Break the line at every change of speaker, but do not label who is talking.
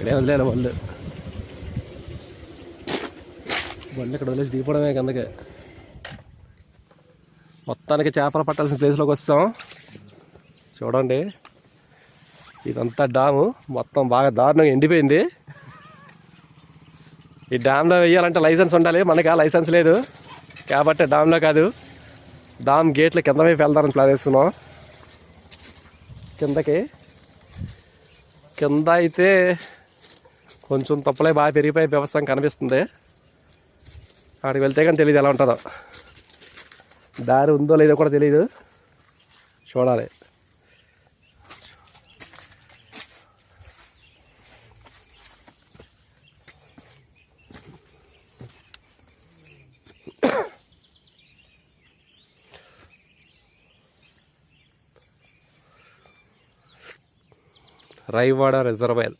ఇక్కడే వదిలేను బండి ఇక్కడ వదిలేసి దిగిపోవడమే కిందకి. మొత్తానికి చేపలు పట్టాల్సిన ప్లేస్లోకి వస్తాం. చూడండి, ఇదంతా డాము మొత్తం బాగా దారుణంగా ఎండిపోయింది. ఈ డ్యామ్లో వేయాలంటే లైసెన్స్ ఉండాలి, మనకి ఆ లైసెన్స్ లేదు కాబట్టి డ్యామ్లో కాదు, డామ్ గేట్ల కింద వైపు వెళ్దామని ప్లాన్ చేస్తున్నాం. కింద అయితే కొంచెం తప్పులే బాగా పెరిగిపోయే వ్యవస్థ కనిపిస్తుంది. అక్కడికి వెళ్తే కానీ తెలియదు ఎలా ఉంటుందో, దారి ఉందో లేదో కూడా తెలియదు, చూడాలి. రైవాడ రిజర్వాయర్